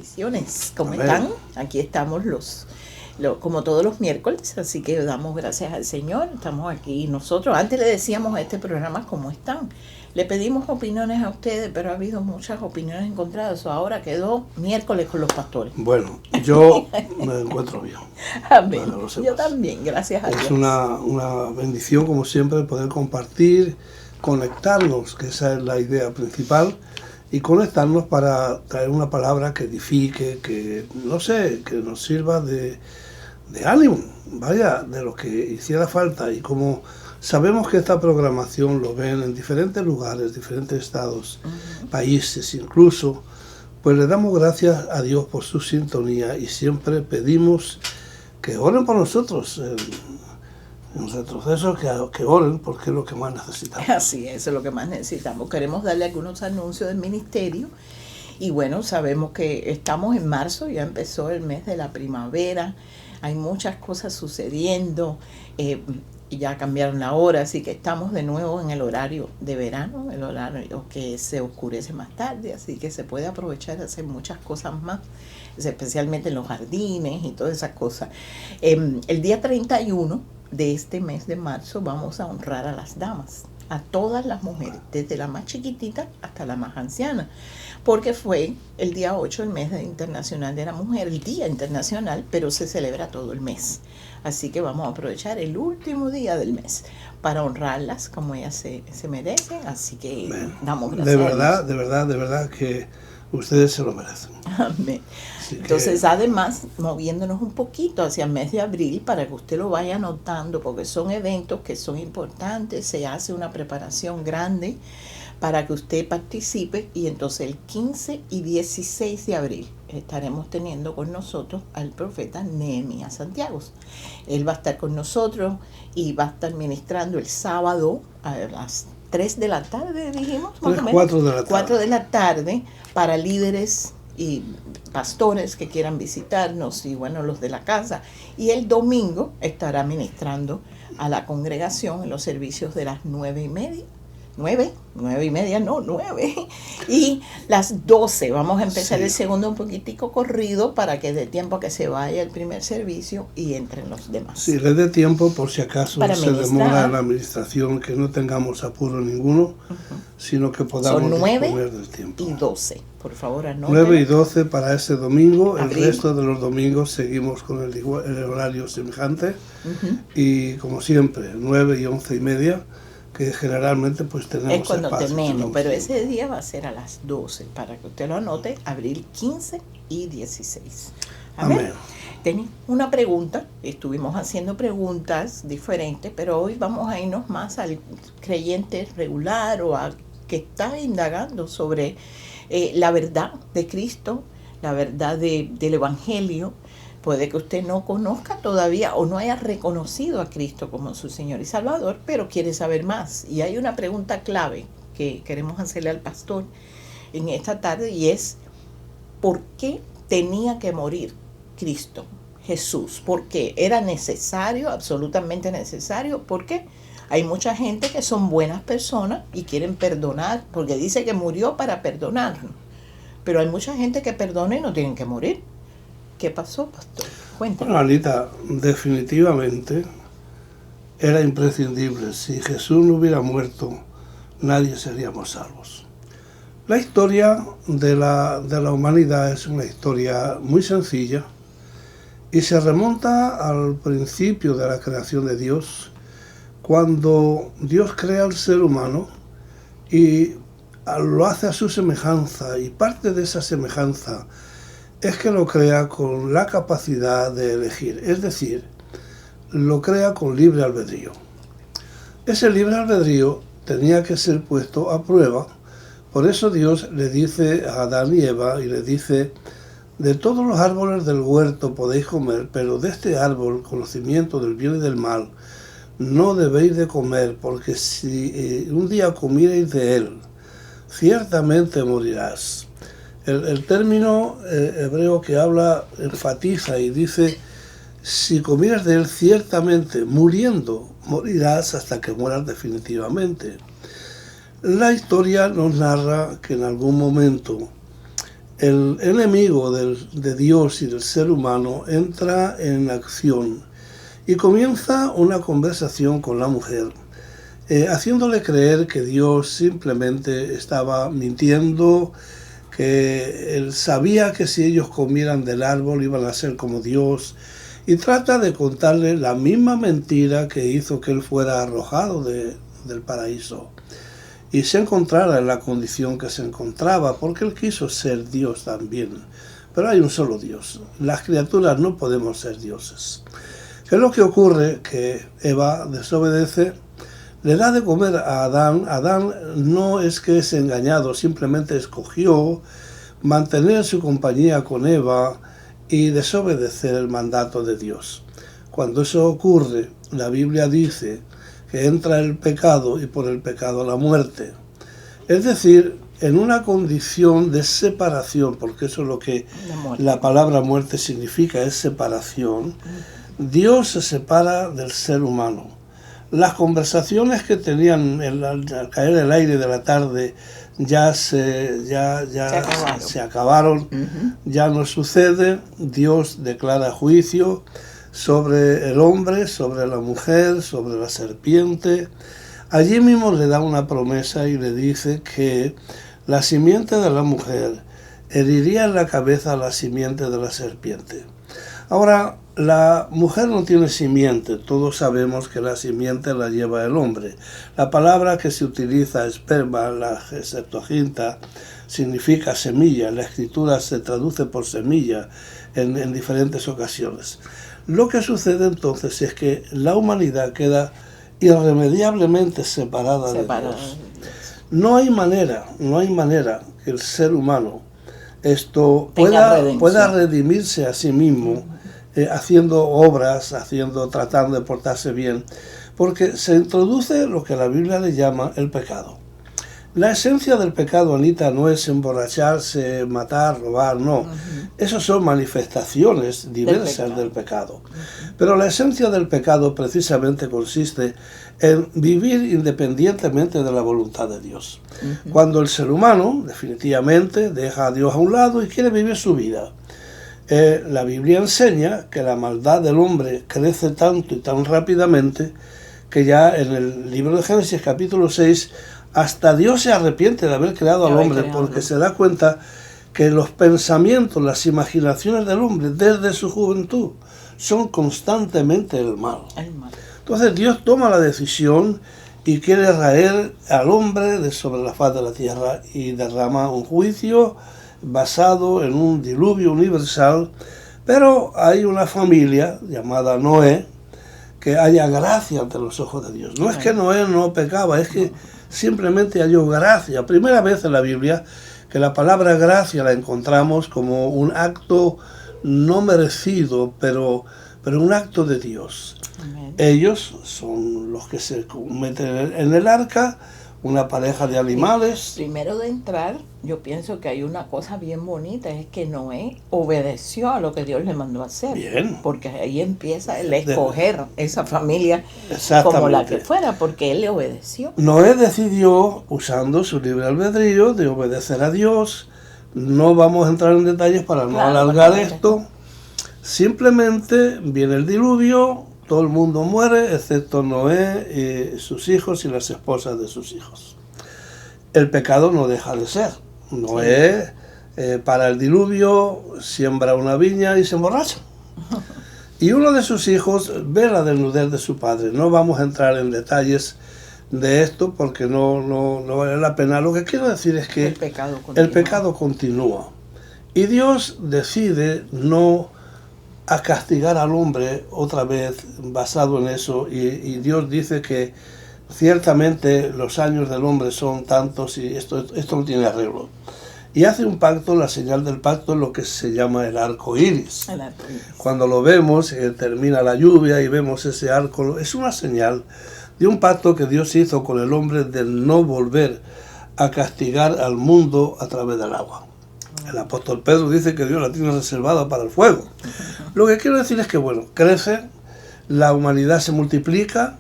Bendiciones. ¿Cómo Amén. están? Aquí estamos como todos los miércoles, así que damos gracias al Señor. Estamos aquí nosotros. Antes le decíamos a este programa cómo están. Le pedimos opiniones a ustedes, pero ha habido muchas opiniones encontradas. Ahora quedó miércoles con los pastores. Bueno, yo me encuentro bien. Amén. Para que lo sepas. Yo también, gracias a Dios. Es una bendición, como siempre, poder compartir, conectarnos, que esa es la idea principal, y conectarnos para traer una palabra que edifique, que, no sé, que nos sirva de ánimo, vaya, de lo que hiciera falta. Y como sabemos que esta programación lo ven en diferentes lugares, diferentes estados, países incluso, pues le damos gracias a Dios por su sintonía y siempre pedimos que oren por nosotros en retroceso, que oren porque es lo que más necesitamos. Así es, eso es lo que más necesitamos. Queremos darle algunos anuncios del ministerio. Y bueno, sabemos que estamos en marzo, ya empezó el mes de la primavera, hay muchas cosas sucediendo, ya cambiaron la hora, así que estamos de nuevo en el horario de verano, el horario que se oscurece más tarde, así que se puede aprovechar de hacer muchas cosas más, especialmente en los jardines y todas esas cosas. El día 31 de este mes de marzo vamos a honrar a las damas, a todas las mujeres, desde la más chiquitita hasta la más anciana, porque fue el día 8, el mes internacional de la mujer, el Día Internacional, pero se celebra todo el mes. Así que vamos a aprovechar el último día del mes para honrarlas como ellas se merecen, así que damos gracias. De verdad que ustedes se lo merecen. Amén. Entonces, además, moviéndonos un poquito hacia el mes de abril para que usted lo vaya notando, porque son eventos que son importantes, se hace una preparación grande para que usted participe, y entonces el 15 y 16 de abril estaremos teniendo con nosotros al profeta Nehemías Santiago. Él va a estar con nosotros y va a estar ministrando el sábado a las 3 de la tarde, dijimos, más o menos. 4 de la tarde. 4 de la tarde para líderes y pastores que quieran visitarnos y bueno, los de la casa. Y el domingo estará ministrando a la congregación en los servicios de las 9:30. 9 y media, no, 9. Y las 12. Vamos a empezar el segundo un poquitico corrido para que dé tiempo a que se vaya el primer servicio y entren los demás. Sí, le dé tiempo por si acaso para se demora la administración, que no tengamos apuro ninguno, sino que podamos disponer del tiempo. Son 9 y 12, por favor, anótenlo. 9 y 12 para ese domingo. Abril. El resto de los domingos seguimos con el horario semejante. Y como siempre, 9 y 11 y media, que generalmente pues tenemos es cuando espacio, tenemos, pero ese día va a ser a las 12, para que usted lo anote, abril 15 y 16. Amén. Tenía una pregunta, estuvimos haciendo preguntas diferentes, pero hoy vamos a irnos más al creyente regular o a que está indagando sobre la verdad de Cristo, la verdad del Evangelio. Puede que usted no conozca todavía o no haya reconocido a Cristo como su Señor y Salvador, pero quiere saber más. Y hay una pregunta clave que queremos hacerle al pastor en esta tarde, y es: ¿por qué tenía que morir Cristo, Jesús? ¿Por qué? ¿Era necesario, absolutamente necesario? ¿Por qué? Hay mucha gente que son buenas personas y quieren perdonar, porque dice que murió para perdonarnos. Pero hay mucha gente que perdona y no tienen que morir. ¿Qué pasó, pastor? Cuéntanos. Bueno, Anita, definitivamente era imprescindible. Si Jesús no hubiera muerto, nadie seríamos salvos. La historia de la humanidad es una historia muy sencilla y se remonta al principio de la creación de Dios, cuando Dios crea al ser humano y lo hace a su semejanza, y parte de esa semejanza es que lo crea con la capacidad de elegir, es decir, lo crea con libre albedrío. Ese libre albedrío tenía que ser puesto a prueba, por eso Dios le dice a Adán y Eva, y le dice: de todos los árboles del huerto podéis comer, pero de este árbol, conocimiento del bien y del mal, no debéis de comer, porque si un día comiereis de él, ciertamente morirás. El término hebreo que habla enfatiza y dice: si comieras de él, ciertamente muriendo morirás hasta que mueras definitivamente. La historia nos narra que en algún momento el enemigo de Dios y del ser humano entra en acción y comienza una conversación con la mujer, haciéndole creer que Dios simplemente estaba mintiendo, que él sabía que si ellos comieran del árbol iban a ser como Dios, y trata de contarle la misma mentira que hizo que él fuera arrojado del paraíso y se encontrara en la condición que se encontraba, porque él quiso ser Dios también. Pero hay un solo Dios. Las criaturas no podemos ser dioses. ¿Qué es lo que ocurre? Que Eva desobedece, le da de comer a Adán. Adán no es que es engañado, simplemente escogió mantener su compañía con Eva y desobedecer el mandato de Dios. Cuando eso ocurre, la Biblia dice que entra el pecado y por el pecado la muerte. Es decir, en una condición de separación, porque eso es lo que la palabra muerte significa, es separación. Dios se separa del ser humano. Las conversaciones que tenían al caer el aire de la tarde se acabaron, ya no sucede. Dios declara juicio sobre el hombre, sobre la mujer, sobre la serpiente. Allí mismo le da una promesa y le dice que la simiente de la mujer heriría en la cabeza a la simiente de la serpiente. Ahora, la mujer no tiene simiente, todos sabemos que la simiente la lleva el hombre. La palabra que se utiliza, esperma, la Septuaginta, significa semilla. La escritura se traduce por semilla en diferentes ocasiones. Lo que sucede entonces es que la humanidad queda irremediablemente separada de Dios. No hay manera que el ser humano pueda redimirse a sí mismo, haciendo obras, tratando de portarse bien, porque se introduce lo que la Biblia le llama el pecado. La esencia del pecado, Anita, no es emborracharse, matar, robar, no. Esas son manifestaciones diversas del pecado. Pero la esencia del pecado precisamente consiste en vivir independientemente de la voluntad de Dios. Cuando el ser humano definitivamente deja a Dios a un lado y quiere vivir su vida. La Biblia enseña que la maldad del hombre crece tanto y tan rápidamente que ya en el libro de Génesis capítulo 6 hasta Dios se arrepiente de haber creado al hombre, porque se da cuenta que los pensamientos, las imaginaciones del hombre desde su juventud son constantemente el mal. Entonces Dios toma la decisión y quiere raer al hombre de sobre la faz de la tierra y derrama un juicio basado en un diluvio universal, pero hay una familia llamada Noé que haya gracia ante los ojos de Dios. No es que Noé no pecaba, es que simplemente halló gracia. Primera vez en la Biblia que la palabra gracia la encontramos como un acto no merecido, pero un acto de Dios. Amén. Ellos son los que se meten en el arca, una pareja de animales. Primero de entrar, yo pienso que hay una cosa bien bonita, es que Noé obedeció a lo que Dios le mandó a hacer. Bien. Porque ahí empieza el escoger esa familia como la que fuera, porque él le obedeció. Noé decidió, usando su libre albedrío, de obedecer a Dios. No vamos a entrar en detalles para no alargar esto. Simplemente viene el diluvio, todo el mundo muere, excepto Noé, sus hijos y las esposas de sus hijos. El pecado no deja de ser. Noé, para el diluvio, siembra una viña y se emborracha. Y uno de sus hijos ve la desnudez de su padre. No vamos a entrar en detalles de esto porque no vale la pena. Lo que quiero decir es que el pecado continúa. Y Dios decide no a castigar al hombre otra vez basado en eso, y Dios dice que ciertamente los años del hombre son tantos y esto no tiene arreglo. Y hace un pacto, la señal del pacto es lo que se llama el arco iris. Cuando lo vemos, termina la lluvia y vemos ese arco, es una señal de un pacto que Dios hizo con el hombre de no volver a castigar al mundo a través del agua. El apóstol Pedro dice que Dios la tiene reservada para el fuego. Lo que quiero decir es que, crece, la humanidad se multiplica,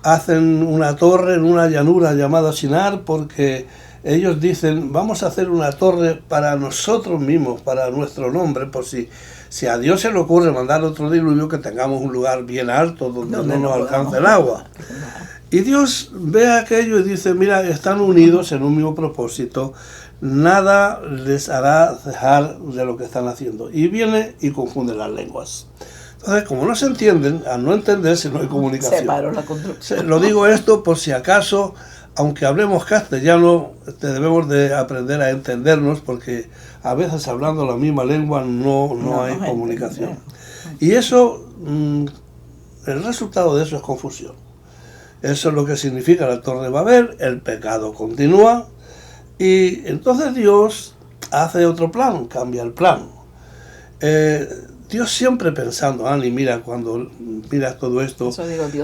hacen una torre en una llanura llamada Sinar porque ellos dicen, vamos a hacer una torre para nosotros mismos, para nuestro nombre, por si a Dios se le ocurre mandar otro diluvio, que tengamos un lugar bien alto donde no nos alcance el agua. Y Dios ve aquello y dice, mira, están unidos en un mismo propósito, nada les hará dejar de lo que están haciendo. Y viene y confunde las lenguas. Entonces, como no se entienden, al no entenderse no hay comunicación. Se paró la construcción. Lo digo esto por si acaso, aunque hablemos castellano, debemos de aprender a entendernos, porque a veces hablando la misma lengua no hay comunicación. Y eso, el resultado de eso es confusión. Eso es lo que significa la Torre de Babel, el pecado continúa, y entonces Dios hace otro plan, cambia el plan. Dios siempre pensando, Ani, mira, cuando miras todo esto,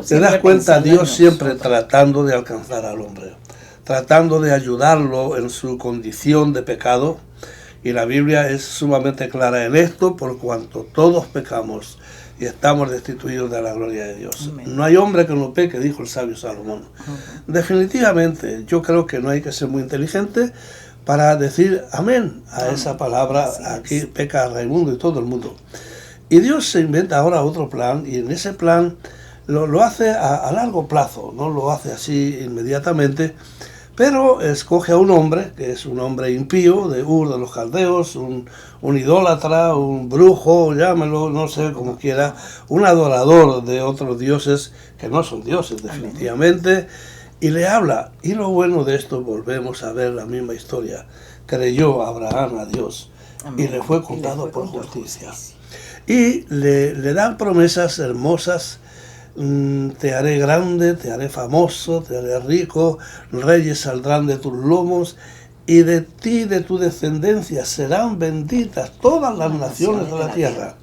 te das cuenta, Dios siempre tratando de alcanzar al hombre, tratando de ayudarlo en su condición de pecado, y la Biblia es sumamente clara en esto, por cuanto todos pecamos y estamos destituidos de la gloria de Dios. Amén. No hay hombre que no peque, dijo el sabio Salomón. Definitivamente, yo creo que no hay que ser muy inteligente para decir amén a esa palabra. Aquí peca Raimundo y todo el mundo. Y Dios se inventa ahora otro plan, y en ese plan lo hace a largo plazo, no lo hace así inmediatamente, pero escoge a un hombre, que es un hombre impío, de Ur de los Caldeos, un idólatra, un brujo, llámelo, no sé, como quiera, un adorador de otros dioses que no son dioses, definitivamente, y le habla. Y lo bueno de esto, volvemos a ver la misma historia. Creyó Abraham a Dios, amén, y le fue contado por justicia. Y le dan promesas hermosas. Te haré grande, te haré famoso, te haré rico, reyes saldrán de tus lomos, y de ti, de tu descendencia, serán benditas todas las naciones de la tierra.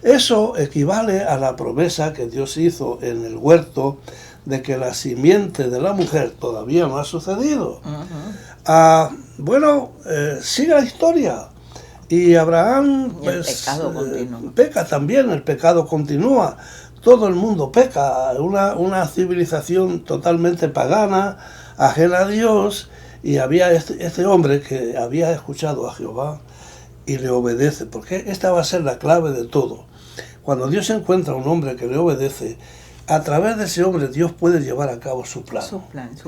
Eso equivale a la promesa que Dios hizo en el huerto de que la simiente de la mujer todavía no ha sucedido. Sigue la historia. Y Abraham peca también, el pecado continúa. Todo el mundo peca, una civilización totalmente pagana, ajena a Dios, y había este hombre que había escuchado a Jehová y le obedece, porque esta va a ser la clave de todo. Cuando Dios encuentra a un hombre que le obedece, a través de ese hombre Dios puede llevar a cabo su plan. Su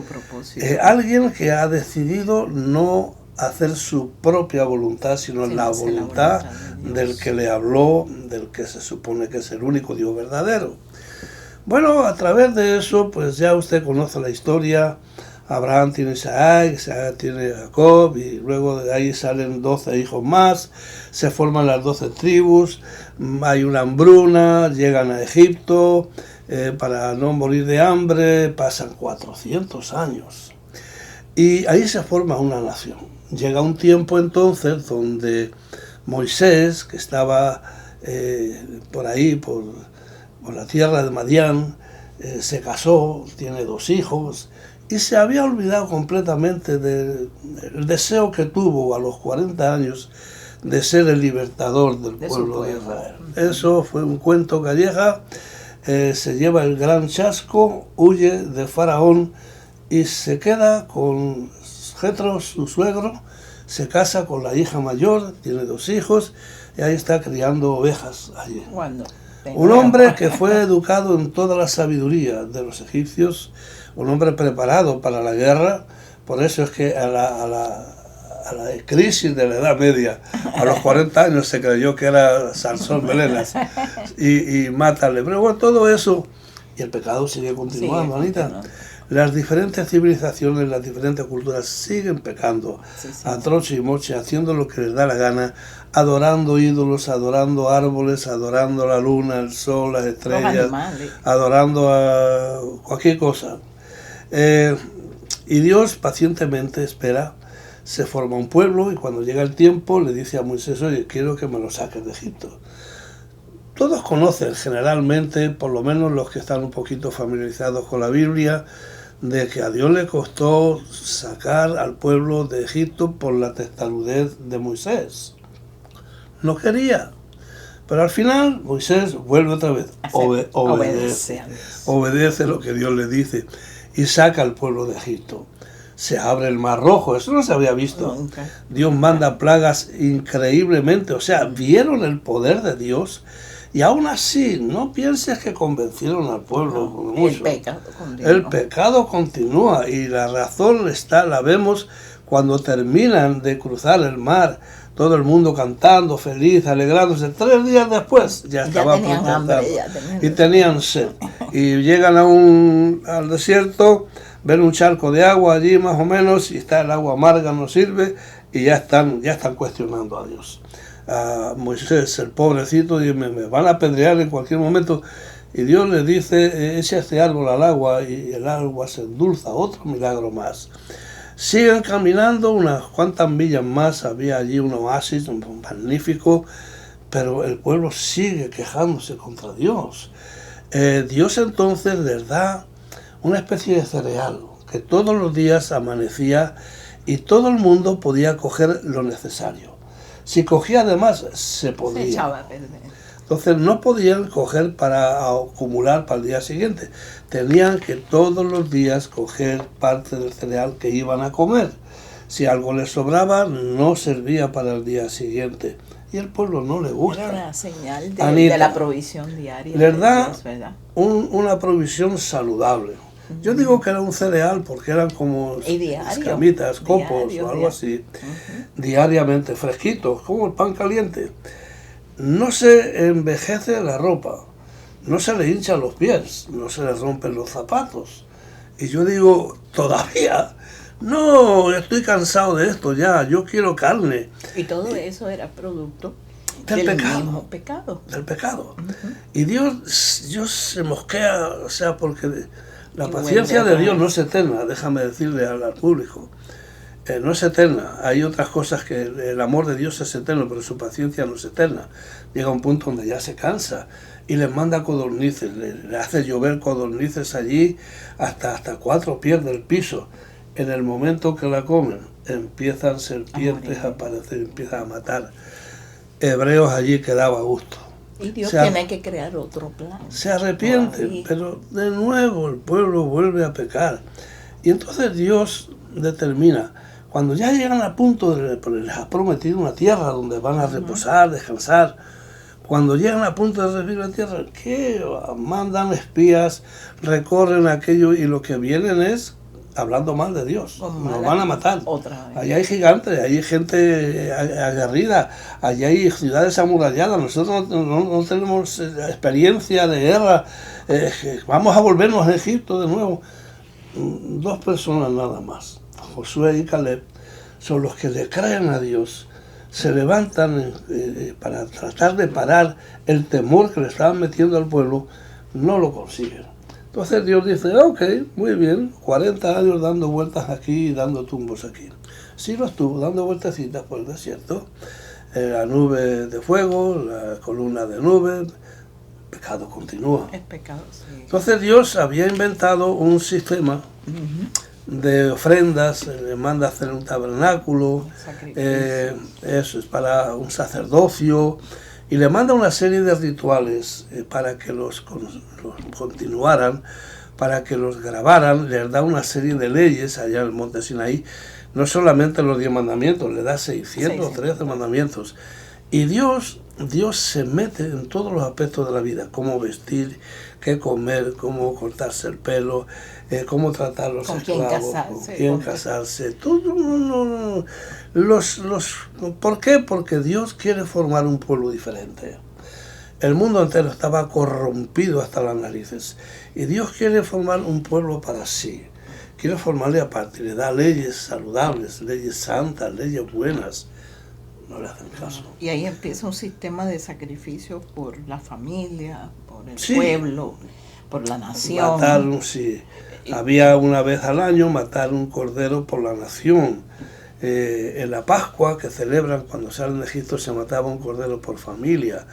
propósito. Alguien que ha decidido no hacer su propia voluntad, sino la voluntad del que le habló, del que se supone que es el único Dios verdadero. Bueno, a través de eso, pues ya usted conoce la historia. Abraham tiene Isaac, Isaac tiene Jacob, y luego de ahí salen 12 hijos más, se forman las 12 tribus, hay una hambruna, llegan a Egipto, para no morir de hambre, pasan 400 años. Y ahí se forma una nación. Llega un tiempo entonces donde Moisés, que estaba por ahí, por la tierra de Madián, se casó, tiene 2 hijos, y se había olvidado completamente del deseo que tuvo a los 40 años de ser el libertador del pueblo de Israel. Eso fue un cuento gallega, se lleva el gran chasco, huye de Faraón y se queda con Jetro, su suegro, se casa con la hija mayor, tiene 2 hijos, y ahí está criando ovejas allí. Un hombre que fue educado en toda la sabiduría de los egipcios, un hombre preparado para la guerra. Por eso es que a la crisis de la Edad Media, a los 40 años se creyó que era Sansón Melenas y mátale. Pero bueno, todo eso, y el pecado sigue continuando, Anita. Las diferentes civilizaciones, las diferentes culturas siguen pecando a troche y moche, haciendo lo que les da la gana, adorando ídolos, adorando árboles, adorando la luna, el sol, las estrellas, adorando a cualquier cosa. Y Dios pacientemente espera, se forma un pueblo, y cuando llega el tiempo le dice a Moisés: oye, quiero que me lo saques de Egipto. Todos conocen generalmente, por lo menos los que están un poquito familiarizados con la Biblia, de que a Dios le costó sacar al pueblo de Egipto por la testarudez de Moisés. No quería. Pero al final Moisés vuelve otra vez, obedece lo que Dios le dice y saca al pueblo de Egipto. se abre el Mar Rojo, eso no se había visto. Nunca. Dios manda plagas increíblemente, o sea, vieron el poder de Dios y aún así no pienses que convencieron al pueblo mucho. El pecado continúa y la razón la vemos cuando terminan de cruzar el mar, todo el mundo cantando, feliz, alegrándose. 3 días después ya estaban protestando y tenían sed. Y llegan al desierto, ven un charco de agua allí más o menos y está el agua amarga, no sirve, y ya están cuestionando a Dios. A Moisés, el pobrecito, dice, me van a apedrear en cualquier momento. Y Dios le dice, echa este árbol al agua y el agua se endulza, otro milagro más. Siguen caminando unas cuantas millas más, había allí un oasis magnífico, pero el pueblo sigue quejándose contra Dios. Dios entonces les da una especie de cereal, que todos los días amanecía y todo el mundo podía coger lo necesario. Si cogía además, se podía. Se echaba a perder. Entonces no podían coger para acumular para el día siguiente. Tenían que todos los días coger parte del cereal que iban a comer. Si algo les sobraba, no servía para el día siguiente. Y al pueblo no le gusta. Era una señal de la provisión diaria. Les da Dios, ¿verdad? una provisión saludable. Yo digo que era un cereal porque eran como escamitas, copos o algo así, diariamente fresquitos, como el pan caliente. No se envejece la ropa, no se le hinchan los pies, no se le rompen los zapatos. Y yo digo, todavía, no, estoy cansado de esto ya, yo quiero carne. Y todo eso era producto del mismo pecado. Del pecado. Y Dios se mosquea, o sea, porque la paciencia de Dios no es eterna, déjame decirle al público. No es eterna, hay otras cosas que el amor de Dios es eterno, pero su paciencia no es eterna. Llega un punto donde ya se cansa y les manda codornices, le hace llover codornices allí hasta 4 pies del piso. En el momento que la comen, empiezan serpientes a aparecer, empiezan a matar. Hebreos allí quedaba a gusto. Y Dios tiene que crear otro plan. Se arrepienten, pero de nuevo el pueblo vuelve a pecar. Y entonces Dios determina, cuando ya llegan a punto les ha prometido una tierra donde van a reposar, descansar. Cuando llegan a punto de recibir la tierra, ¿qué? Mandan espías, recorren aquello y lo que vienen es hablando mal de Dios. Nos van a matar. Allá hay gigantes, allí hay gente aguerrida, allá hay ciudades amuralladas. Nosotros no tenemos experiencia de guerra. Vamos a volvernos a Egipto de nuevo. 2 personas nada más, Josué y Caleb, son los que le creen a Dios, se levantan para tratar de parar el temor que le estaban metiendo al pueblo, no lo consiguen. Entonces Dios dice, ok, muy bien, 40 años dando vueltas aquí y dando tumbos aquí. Sí lo estuvo, dando vueltecitas por el desierto, la nube de fuego, la columna de nube. Pecado continúa. Es pecado, sí. Entonces Dios había inventado un sistema de ofrendas, le manda a hacer un tabernáculo, eso es para un sacerdocio, y le manda una serie de rituales para que los continuaran, para que los grabaran, les da una serie de leyes allá en el monte Sinaí, no solamente los 10 mandamientos, le da 613 mandamientos. Y Dios se mete en todos los aspectos de la vida, cómo vestir, qué comer, cómo cortarse el pelo, cómo tratar a los esclavos, con quién casarse. Todo, ¿por qué? Porque Dios quiere formar un pueblo diferente. El mundo entero estaba corrompido hasta las narices y Dios quiere formar un pueblo para sí. Quiere formarle aparte, le da leyes saludables, leyes santas, leyes buenas. No le hacen caso. Y ahí empieza un sistema de sacrificio por la familia, por el pueblo, por la nación. Había una vez al año matar un cordero por la nación. En la Pascua que celebran cuando salen de Egipto se mataba un cordero por familia.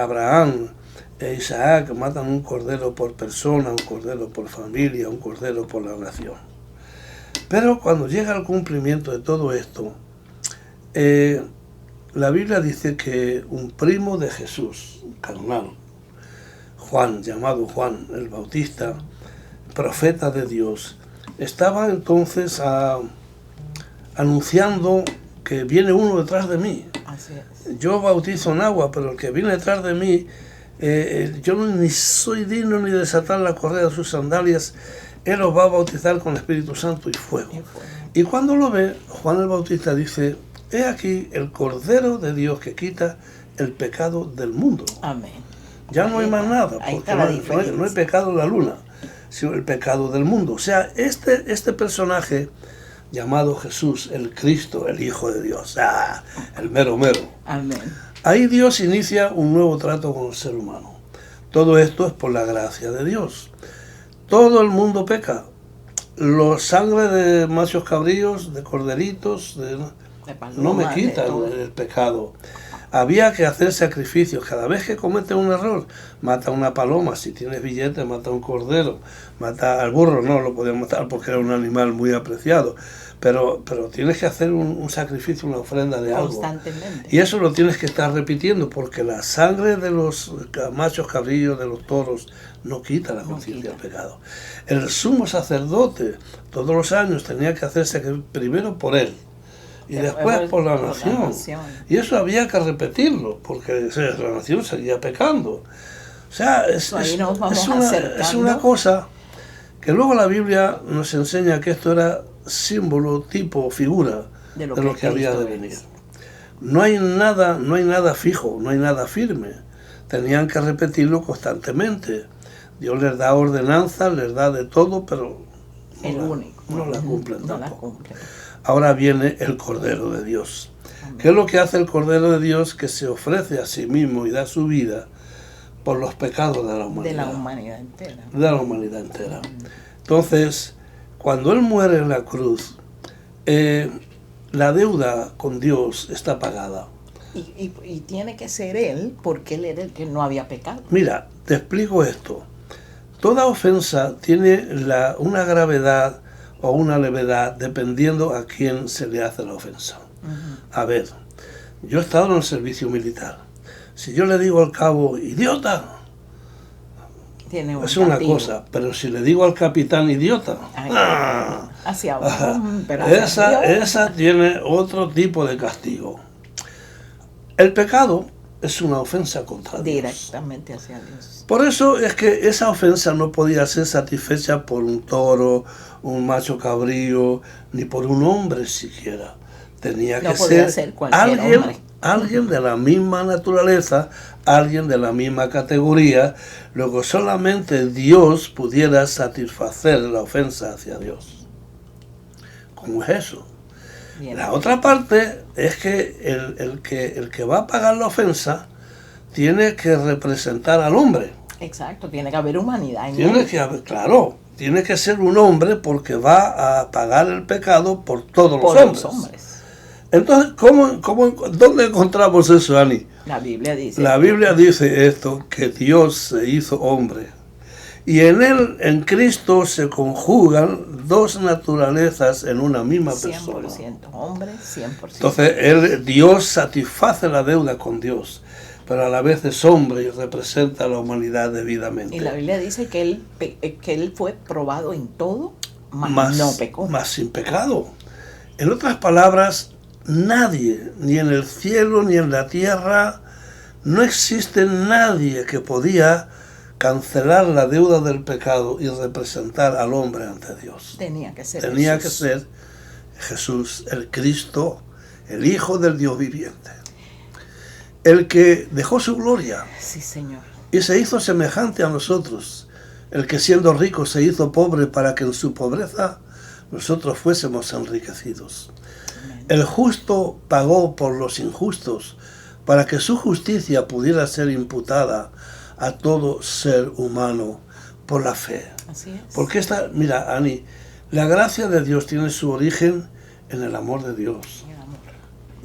Abraham e Isaac matan un cordero por persona, un cordero por familia, un cordero por la nación. Pero cuando llega el cumplimiento de todo esto, la Biblia dice que un primo de Jesús, carnal, Juan, llamado Juan el Bautista, profeta de Dios, estaba entonces anunciando que viene uno detrás de mí. Así es. Yo bautizo en agua, pero el que viene detrás de mí, yo ni soy digno ni de desatar la correa de sus sandalias. Él os va a bautizar con el Espíritu Santo y fuego. Y cuando lo ve, Juan el Bautista dice: he aquí el Cordero de Dios que quita el pecado del mundo. Amén. Ya no hay más nada, porque no hay pecado en la luna, sino el pecado del mundo. O sea, este personaje llamado Jesús, el Cristo, el Hijo de Dios, el mero mero. Amén. Ahí Dios inicia un nuevo trato con el ser humano. Todo esto es por la gracia de Dios. Todo el mundo peca. Los sangre de machos cabríos, de corderitos, no me quitan el pecado. Había que hacer sacrificios. Cada vez que comete un error, mata una paloma. Si tienes billete, mata un cordero. Mata al burro, no lo podían matar porque era un animal muy apreciado. Pero tienes que hacer un sacrificio, una ofrenda de algo. Constantemente. Y eso lo tienes que estar repitiendo, porque la sangre de los machos cabrillos, de los toros, no quita la conciencia del pecado. El sumo sacerdote, todos los años, tenía que hacerse primero por él y después por la nación. Y eso había que repetirlo, porque la nación seguía pecando. O sea, es una cosa que luego la Biblia nos enseña que esto era símbolo, tipo, figura de lo que había de venir. No hay nada fijo, no hay nada firme. Tenían que repetirlo constantemente. Dios les da ordenanzas, les da de todo, pero no la cumplen tampoco. Ahora viene el Cordero de Dios. Amén. ¿Qué es lo que hace el Cordero de Dios? Que se ofrece a sí mismo y da su vida por los pecados de la humanidad. De la humanidad entera. De la humanidad entera. Entonces, cuando Él muere en la cruz, la deuda con Dios está pagada. Y tiene que ser Él, porque Él era el que no había pecado. Mira, te explico esto. Toda ofensa tiene una gravedad o una levedad dependiendo a quién se le hace la ofensa. A ver, yo he estado en el servicio militar. Si yo le digo al cabo, idiota, es una cosa, pero si le digo al capitán, idiota, esa tiene otro tipo de castigo. El pecado es una ofensa contra Dios. Directamente hacia Dios. Por eso es que esa ofensa no podía ser satisfecha por un toro, un macho cabrío, ni por un hombre siquiera. Tenía que ser alguien de la misma naturaleza, alguien de la misma categoría, luego solamente Dios pudiera satisfacer la ofensa hacia Dios. ¿Cómo es eso? Bien. La otra parte es que el que va a pagar la ofensa tiene que representar al hombre. Exacto, tiene que haber humanidad en él. Claro, tiene que ser un hombre porque va a pagar el pecado por todos los hombres. Entonces, ¿dónde encontramos eso, Ani? La Biblia dice. La Biblia dice esto, que Dios se hizo hombre. Y en él, en Cristo, se conjugan dos naturalezas en una misma persona. 100% hombre, 100%. Entonces, Dios satisface la deuda con Dios, pero a la vez es hombre y representa a la humanidad debidamente. Y la Biblia dice que él fue probado en todo, mas no pecó. Mas sin pecado. En otras palabras, nadie, ni en el cielo ni en la tierra, no existe nadie que podía cancelar la deuda del pecado y representar al hombre ante Dios. Tenía que ser Jesús, el Cristo, el Hijo del Dios viviente. El que dejó su gloria. Sí, Señor. Y se hizo semejante a nosotros. El que siendo rico se hizo pobre para que en su pobreza nosotros fuésemos enriquecidos. Amén. El justo pagó por los injustos para que su justicia pudiera ser imputada a todo ser humano por la fe. Así es. Porque mira, Ani, la gracia de Dios tiene su origen en el amor de Dios. El amor.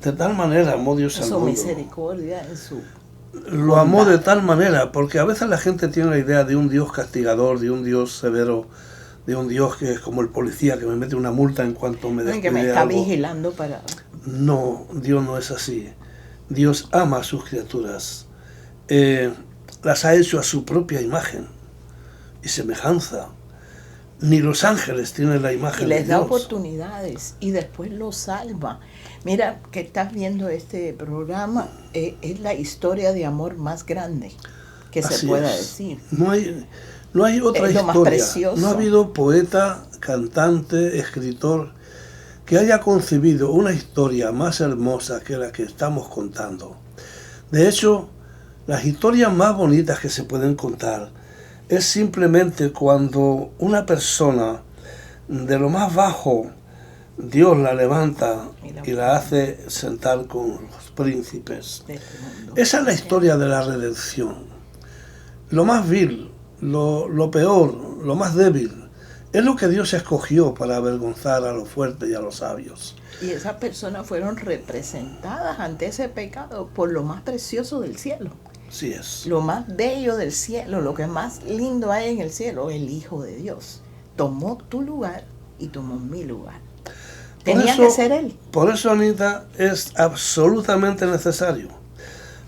De tal manera amó Dios al mundo. En su misericordia, en su lo amó de tal manera, porque a veces la gente tiene la idea de un Dios castigador, de un Dios severo, de un Dios que es como el policía que me mete una multa en cuanto me descuide que me está algo. vigilando para... No, Dios no es así. Dios ama a sus criaturas. Las ha hecho a su propia imagen y semejanza. Ni los ángeles tienen la imagen Y de les da Dios. oportunidades y después los salva. Mira, que estás viendo este programa, es la historia de amor más grande que Así se pueda es. decir. No hay otra Es lo más historia. precioso. No ha habido poeta, cantante, escritor que haya concebido una historia más hermosa que la que estamos contando. De hecho, las historias más bonitas que se pueden contar es simplemente cuando una persona de lo más bajo, Dios la levanta y la hace sentar con los príncipes. De este mundo. Esa es la historia de la redención. Lo más vil, lo peor, lo más débil, es lo que Dios escogió para avergonzar a los fuertes y a los sabios. Y esas personas fueron representadas ante ese pecado por lo más precioso del cielo. Así es. Lo más bello del cielo, lo que más lindo hay en el cielo, el Hijo de Dios. Tomó tu lugar y tomó mi lugar. Tenía que ser Él. Por eso, Anita, es absolutamente necesario.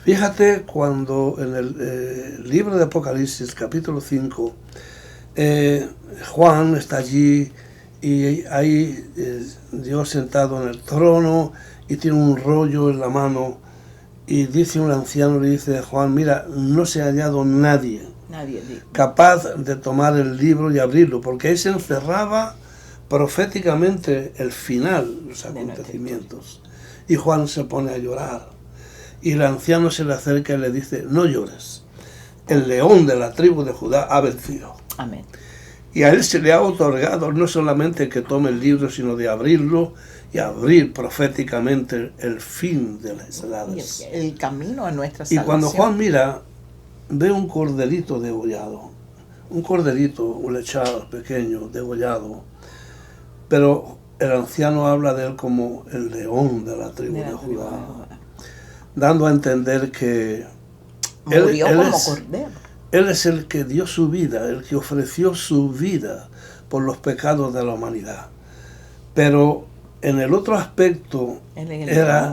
Fíjate cuando en el libro de Apocalipsis, capítulo 5, Juan está allí y hay Dios sentado en el trono y tiene un rollo en la mano y dice un anciano, le dice a Juan, mira, no se ha hallado nadie capaz de tomar el libro y abrirlo, porque ahí se encerraba proféticamente el final de los acontecimientos. Y Juan se pone a llorar y el anciano se le acerca y le dice, no llores, el león de la tribu de Judá ha vencido. Amén. Y a él se le ha otorgado no solamente que tome el libro, sino de abrirlo y abrir proféticamente el fin de las edades. Y el camino a nuestra salvación. Y cuando Juan mira, ve un corderito degollado, un corderito, un lechal pequeño, degollado, pero el anciano habla de él como el león de la tribu de Judá, dando a entender que murió como cordero. Él es el que dio su vida, el que ofreció su vida por los pecados de la humanidad. Pero en el otro aspecto era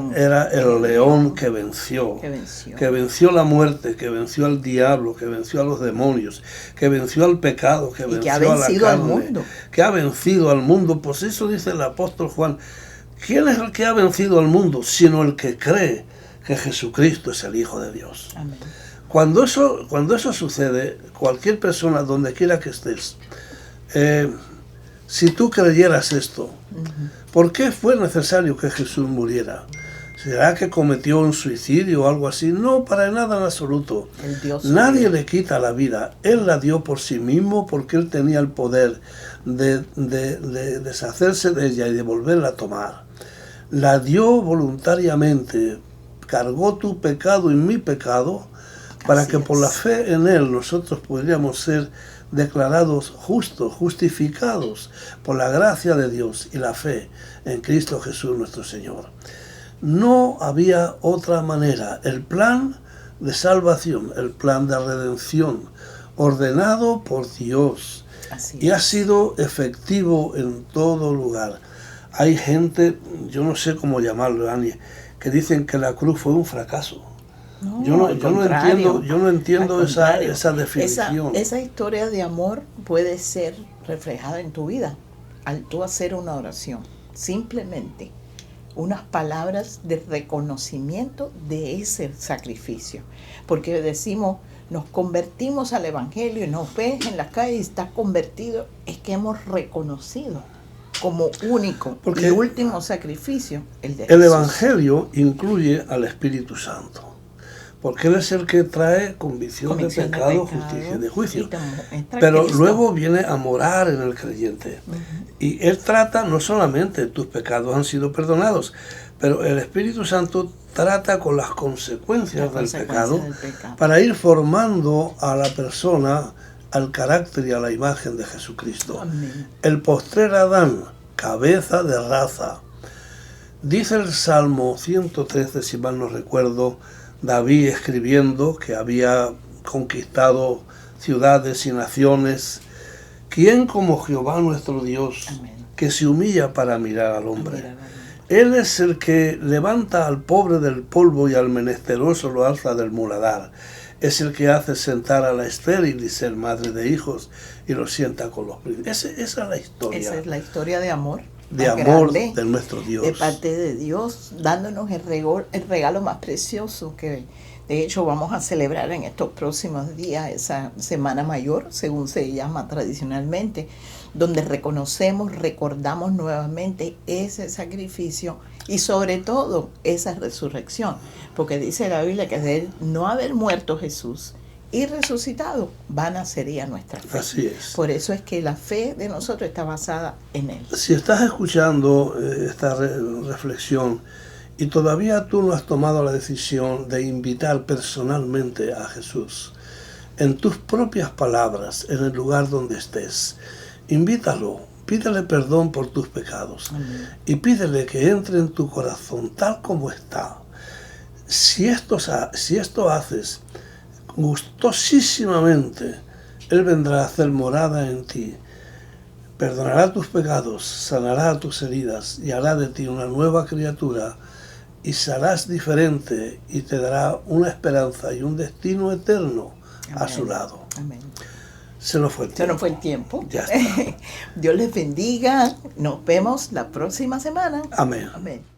el león que venció la muerte, que venció al diablo, que venció a los demonios, que venció al pecado, que venció a la carne, al mundo. Que ha vencido al mundo. Pues eso dice el apóstol Juan. ¿Quién es el que ha vencido al mundo? Sino el que cree que Jesucristo es el Hijo de Dios. Amén. Cuando eso sucede, cualquier persona, donde quiera que estés, si tú creyeras esto, ¿por qué fue necesario que Jesús muriera? ¿Será que cometió un suicidio o algo así? No, para nada en absoluto. Nadie le quita la vida. Él la dio por sí mismo porque Él tenía el poder de deshacerse de ella y de volverla a tomar. La dio voluntariamente, cargó tu pecado y mi pecado, para que por la fe en Él nosotros podríamos ser declarados justos, justificados por la gracia de Dios y la fe en Cristo Jesús nuestro Señor. No había otra manera. El plan de salvación, el plan de redención, ordenado por Dios, y ha sido efectivo en todo lugar. Hay gente, yo no sé cómo llamarlo, Ani, que dicen que la cruz fue un fracaso. No, yo no entiendo esa definición. Esa historia de amor puede ser reflejada en tu vida al tú hacer una oración. Simplemente unas palabras de reconocimiento de ese sacrificio. Porque decimos, nos convertimos al Evangelio y nos ves en la calle y estás convertido. Es que hemos reconocido como único y último sacrificio el de Jesús. El Evangelio incluye al Espíritu Santo. Porque Él es el que trae convicción de pecado, justicia y de juicio. Pero luego viene a morar en el creyente. Y Él trata, no solamente tus pecados han sido perdonados, pero el Espíritu Santo trata con las consecuencias del pecado para ir formando a la persona al carácter y a la imagen de Jesucristo. Amén. El postrer Adán, cabeza de raza. Dice el Salmo 113, si mal no recuerdo, David escribiendo que había conquistado ciudades y naciones. ¿Quién como Jehová nuestro Dios, Amén, que se humilla para mirar al hombre? Él es el que levanta al pobre del polvo y al menesteroso lo alza del muladar. Es el que hace sentar a la estéril y ser madre de hijos y lo sienta con los príncipes. Esa es la historia. Esa es la historia de amor. De amor de nuestro Dios. De parte de Dios, dándonos el regalo más precioso que de hecho vamos a celebrar en estos próximos días, esa Semana Mayor, según se llama tradicionalmente, donde recordamos nuevamente ese sacrificio y sobre todo esa resurrección, porque dice la Biblia que de él no haber muerto Jesús y resucitado, vana sería nuestra fe. Así es. Por eso es que la fe de nosotros está basada en él. Si estás escuchando esta reflexión y todavía tú no has tomado la decisión de invitar personalmente a Jesús, en tus propias palabras, en el lugar donde estés, invítalo, pídele perdón por tus pecados. Amén. Y pídele que entre en tu corazón tal como está. Si esto haces gustosísimamente, Él vendrá a hacer morada en ti, perdonará tus pecados, sanará tus heridas y hará de ti una nueva criatura y serás diferente y te dará una esperanza y un destino eterno. Amén. A su lado. Amén. Se nos fue el tiempo. Se nos fue el tiempo. Ya está. Dios les bendiga. Nos vemos la próxima semana. Amén. Amén.